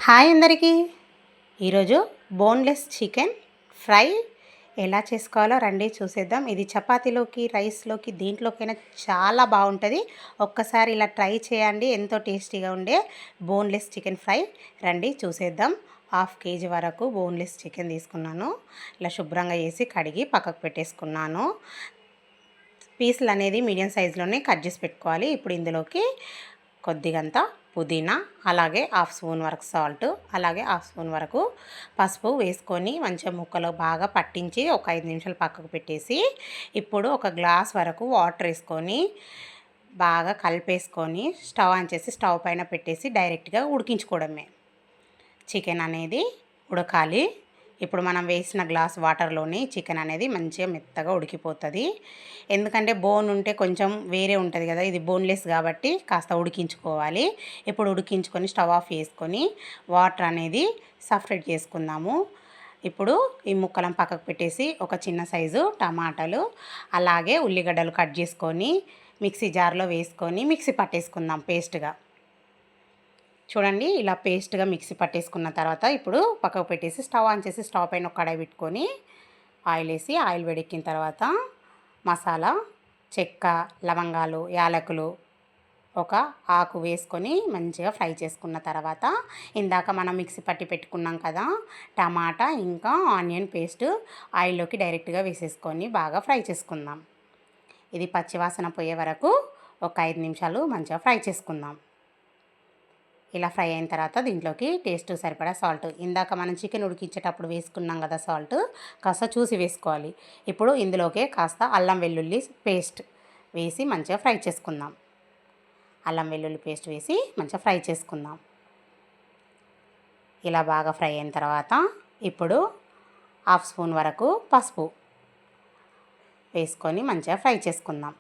Hi అందరికీ. ఈరోజు boneless chicken fry ఎలా చేసుకోవాలో రండి చూసేద్దాం. ఇది చపాతీలోకి, రైస్లోకి, దేంట్లోకైనా చాలా బాగుంటుంది. ఒక్కసారి ఇలా ట్రై చేయండి, ఎంతో టేస్టీగా ఉండే బోన్లెస్ చికెన్ ఫ్రై. రండి చూసేద్దాం. 1/2 kg వరకు బోన్లెస్ చికెన్ తీసుకున్నాను. ఇలా శుభ్రంగా వేసి కడిగి పక్కకు పెట్టేసుకున్నాను. పీసులు అనేది మీడియం సైజులోనే కట్ చేసి పెట్టుకోవాలి. ఇప్పుడు ఇందులోకి కొద్దిగంత పుదీనా, అలాగే 1/2 స్పూన్ వరకు సాల్ట్, అలాగే 1/2 స్పూన్ వరకు పసుపు వేసుకొని మంచిగా ముక్కలు బాగా పట్టించి ఒక 5 నిమిషాలు పక్కకు పెట్టేసి, ఇప్పుడు ఒక గ్లాస్ వరకు వాటర్ వేసుకొని బాగా కలిపేసుకొని స్టవ్ ఆన్ చేసి స్టవ్ పైన పెట్టేసి డైరెక్ట్గా ఉడికించుకోవడమే. చికెన్ అనేది ఉడకాలి. ఇప్పుడు మనం వేసిన గ్లాస్ వాటర్లోనే చికెన్ అనేది మంచిగా మెత్తగా ఉడికిపోతుంది. ఎందుకంటే బోన్ ఉంటే కొంచెం వేరే ఉంటుంది కదా, ఇది బోన్లెస్ కాబట్టి కాస్త ఉడికించుకోవాలి. ఇప్పుడు ఉడికించుకొని స్టవ్ ఆఫ్ చేసుకొని వాటర్ అనేది సపరేట్ చేసుకుందాము. ఇప్పుడు ఈ ముక్కలను పక్కకు పెట్టేసి ఒక చిన్న సైజు టమాటాలు, అలాగే ఉల్లిగడ్డలు కట్ చేసుకొని మిక్సీ జార్లో వేసుకొని మిక్సీ పట్టేసుకుందాం పేస్ట్గా. చూడండి, ఇలా పేస్ట్గా మిక్సీ పట్టేసుకున్న తర్వాత ఇప్పుడు పక్కకు పెట్టేసి స్టవ్ ఆన్ చేసి స్టవ్ పైన ఒక కడాయి పెట్టుకొని ఆయిల్ వేసి, ఆయిల్ వేడెక్కిన తర్వాత మసాలా, చెక్క, లవంగాలు, యాలకులు, ఒక ఆకు వేసుకొని మంచిగా ఫ్రై చేసుకున్న తర్వాత ఇందాక మనం మిక్సీ పట్టి పెట్టుకున్నాం కదా టమాటా ఇంకా ఆనియన్ పేస్ట్ ఆయిల్లోకి డైరెక్ట్గా వేసేసుకొని బాగా ఫ్రై చేసుకుందాం. ఇది పచ్చివాసన పోయే వరకు ఒక 5 నిమిషాలు మంచిగా ఫ్రై చేసుకుందాం. ఇలా ఫ్రై అయిన తర్వాత దీంట్లోకి టేస్ట్ సరిపడా సాల్ట్, ఇందాక మనం చికెన్ ఉడికించేటప్పుడు వేసుకున్నాం కదా సాల్ట్, కాస్త చూసి వేసుకోవాలి. ఇప్పుడు ఇందులోకే కాస్త అల్లం వెల్లుల్లి పేస్ట్ వేసి మంచిగా ఫ్రై చేసుకుందాం. అల్లం వెల్లుల్లి పేస్ట్ వేసి మంచిగా ఫ్రై చేసుకుందాం. ఇలా బాగా ఫ్రై అయిన తర్వాత ఇప్పుడు 1/2 స్పూన్ వరకు పసుపు వేసుకొని మంచిగా ఫ్రై చేసుకుందాం.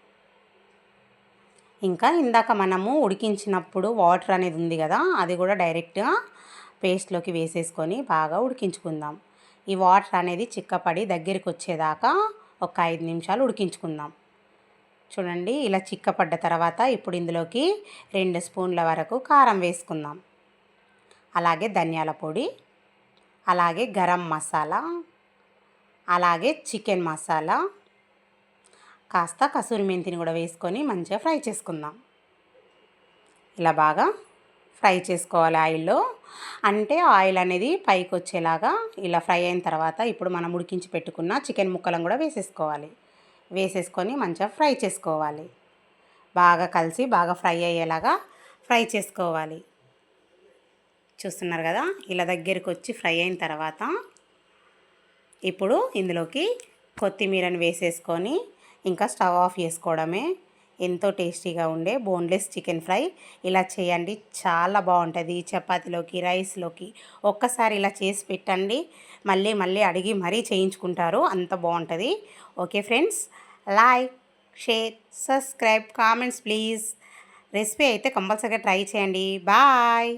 ఇంకా ఇందాక మనము ఉడికించినప్పుడు వాటర్ అనేది ఉంది కదా, అది కూడా డైరెక్ట్గా పేస్ట్లోకి వేసేసుకొని బాగా ఉడికించుకుందాం. ఈ వాటర్ అనేది చిక్కపడి దగ్గరికి వచ్చేదాకా ఒక 5 నిమిషాలు ఉడికించుకుందాం. చూడండి, ఇలా చిక్కపడ్డ తర్వాత ఇప్పుడు ఇందులోకి 2 స్పూన్ల వరకు కారం వేసుకుందాం. అలాగే ధనియాల పొడి, అలాగే గరం మసాలా, అలాగే చికెన్ మసాలా, కాస్త కసూరి మెంతిని కూడా వేసుకొని మంచిగా ఫ్రై చేసుకుందాం. ఇలా బాగా ఫ్రై చేసుకోవాలి ఆయిల్లో. అంటే ఆయిల్ అనేది పైకి వచ్చేలాగా ఇలా ఫ్రై అయిన తర్వాత ఇప్పుడు మనం ఉడికించి పెట్టుకున్న చికెన్ ముక్కలను కూడా వేసేసుకోవాలి. వేసేసుకొని మంచిగా ఫ్రై చేసుకోవాలి. బాగా కలిసి బాగా ఫ్రై అయ్యేలాగా ఫ్రై చేసుకోవాలి. చూస్తున్నారు కదా, ఇలా దగ్గరికి వచ్చి ఫ్రై అయిన తర్వాత ఇప్పుడు ఇందులోకి కొత్తిమీరని వేసేసుకొని ఇంకా స్టవ్ ఆఫ్ చేసుకోవడమే. ఎంతో టేస్టీగా ఉండే బోన్లెస్ చికెన్ ఫ్రై ఇలా చేయండి, చాలా బాగుంటుంది. చపాతీలోకి, రైస్లోకి ఒక్కసారి ఇలా చేసి పెట్టండి, మళ్ళీ మళ్ళీ అడిగి మరీ చేయించుకుంటారు, అంత బాగుంటుంది. Okay friends, like, share, subscribe, comments please. Recipe అయితే కంపల్సరీగా ట్రై చేయండి. బాయ్.